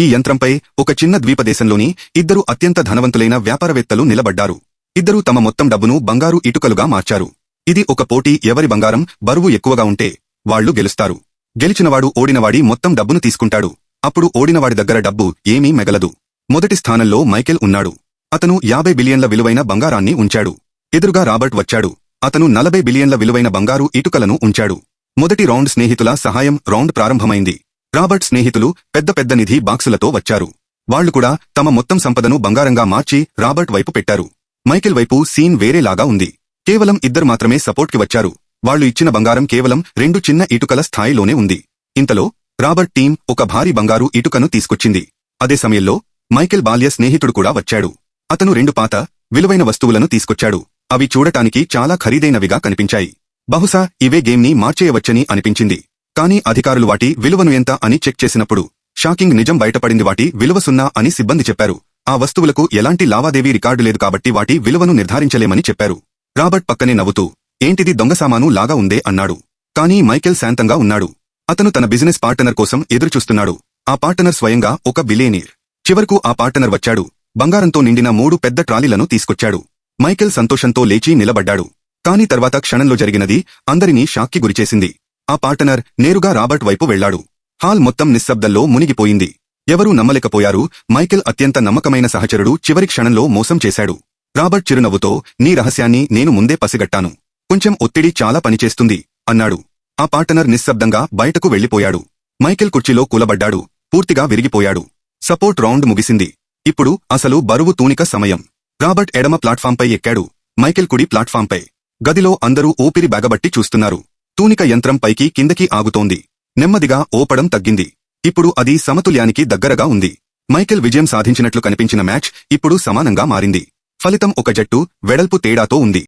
ఈ యంత్రంపై ఒక చిన్న ద్వీపదేశంలోని ఇద్దరు అత్యంత ధనవంతులైన వ్యాపారవేత్తలు నిలబడ్డారు. ఇద్దరూ తమ మొత్తం డబ్బును బంగారు ఇటుకలుగా మార్చారు. ఇది ఒక పోటీ. ఎవరి బంగారం బరువు ఎక్కువగా ఉంటే వాళ్లు గెలుస్తారు. గెలిచినవాడు ఓడినవాడి మొత్తం డబ్బును తీసుకుంటాడు. అప్పుడు ఓడినవాడి దగ్గర డబ్బు ఏమీ మిగలదు. మొదటి స్థానంలో మైకేల్ ఉన్నాడు. అతను 50 బిలియన్ల విలువైన బంగారాన్ని ఉంచాడు. ఎదురుగా రాబర్ట్ వచ్చాడు. అతను 40 బిలియన్ల విలువైన బంగారు ఇటుకలను ఉంచాడు. మొదటి రౌండ్ స్నేహితుల సహాయం రౌండ్ ప్రారంభమైంది. రాబర్ట్ స్నేహితులు పెద్ద పెద్ద నిధి బాక్సులతో వచ్చారు. వాళ్లు కూడా తమ మొత్తం సంపదను బంగారంగా మార్చి రాబర్ట్ వైపు పెట్టారు. మైకేల్ వైపు సీన్ వేరేలాగా ఉంది. కేవలం ఇద్దరు మాత్రమే సపోర్ట్కి వచ్చారు. వాళ్లు ఇచ్చిన బంగారం కేవలం 2 చిన్న ఇటుకల స్థాయిలోనే ఉంది. ఇంతలో రాబర్ట్ టీం ఒక భారీ బంగారు ఇటుకను తీసుకొచ్చింది. అదే సమయంలో మైకేల్ బాల్య స్నేహితుడు కూడా వచ్చాడు. అతను 2 పాత విలువైన వస్తువులను తీసుకొచ్చాడు. అవి చూడటానికి చాలా ఖరీదైనవిగా కనిపించాయి. బహుశా ఇవే గేమ్ని మార్చేయవచ్చని అనిపించింది. కానీ అధికారులు వాటి విలువను ఎంత అని చెక్ చేసినప్పుడు షాకింగ్ నిజం బయటపడింది. వాటి విలువ 0 అని సిబ్బంది చెప్పారు. ఆ వస్తువులకు ఎలాంటి లావాదేవీ రికార్డు లేదు కాబట్టి వాటి విలువను నిర్ధారించలేమని చెప్పారు. రాబర్ట్ పక్కనే నవ్వుతూ ఏంటిది దొంగసామాను లాగా ఉందే అన్నాడు. కానీ మైకేల్ శాంతంగా ఉన్నాడు. అతను తన బిజినెస్ పార్ట్నర్ కోసం ఎదురుచూస్తున్నాడు. ఆ పార్ట్నర్ స్వయంగా ఒక బిలియనీర్. చివరకు ఆ పార్ట్నర్ వచ్చాడు. బంగారంతో నిండిన 3 పెద్ద ట్రాలీలను తీసుకొచ్చాడు. మైకేల్ సంతోషంతో లేచి నిలబడ్డాడు. కానీ తర్వాత క్షణంలో జరిగినది అందరినీ షాక్కి గురిచేసింది. ఆ పార్ట్నర్ నేరుగా రాబర్ట్ వైపు వెళ్లాడు. హాల్ మొత్తం నిశ్శబ్దంలో మునిగిపోయింది. ఎవరూ నమ్మలేకపోయారు. మైకేల్ అత్యంత నమ్మకమైన సహచరుడు చివరి క్షణంలో మోసం చేశాడు. రాబర్ట్ చిరునవ్వుతో నీ రహస్యాన్ని నేను ముందే పసిగట్టాను. కొంచెం ఒత్తిడి చాలా పనిచేస్తుంది అన్నాడు. ఆ పార్ట్నర్ నిశ్శబ్దంగా బయటకు వెళ్లిపోయాడు. మైకేల్ కుర్చీలో కూలబడ్డాడు. పూర్తిగా విరిగిపోయాడు. సపోర్ట్ రౌండ్ ముగిసింది. ఇప్పుడు అసలు బరువు తూనిక సమయం. రాబర్ట్ ఎడమ ప్లాట్ఫాంపై ఎక్కాడు. మైకేల్ కుడి ప్లాట్ఫాంపై. గదిలో అందరూ ఊపిరి బాగబట్టి చూస్తున్నారు. తూనిక యంత్రం పైకి కిందకి ఆగుతోంది. నెమ్మదిగా ఓపడం తగ్గింది. ఇప్పుడు అది సమతుల్యానికి దగ్గరగా ఉంది. మైకేల్ విజయం సాధించినట్లు కనిపించిన మ్యాచ్ ఇప్పుడు సమానంగా మారింది. ఫలితం ఒక జట్టు వెడల్పు తేడాతో ఉంది.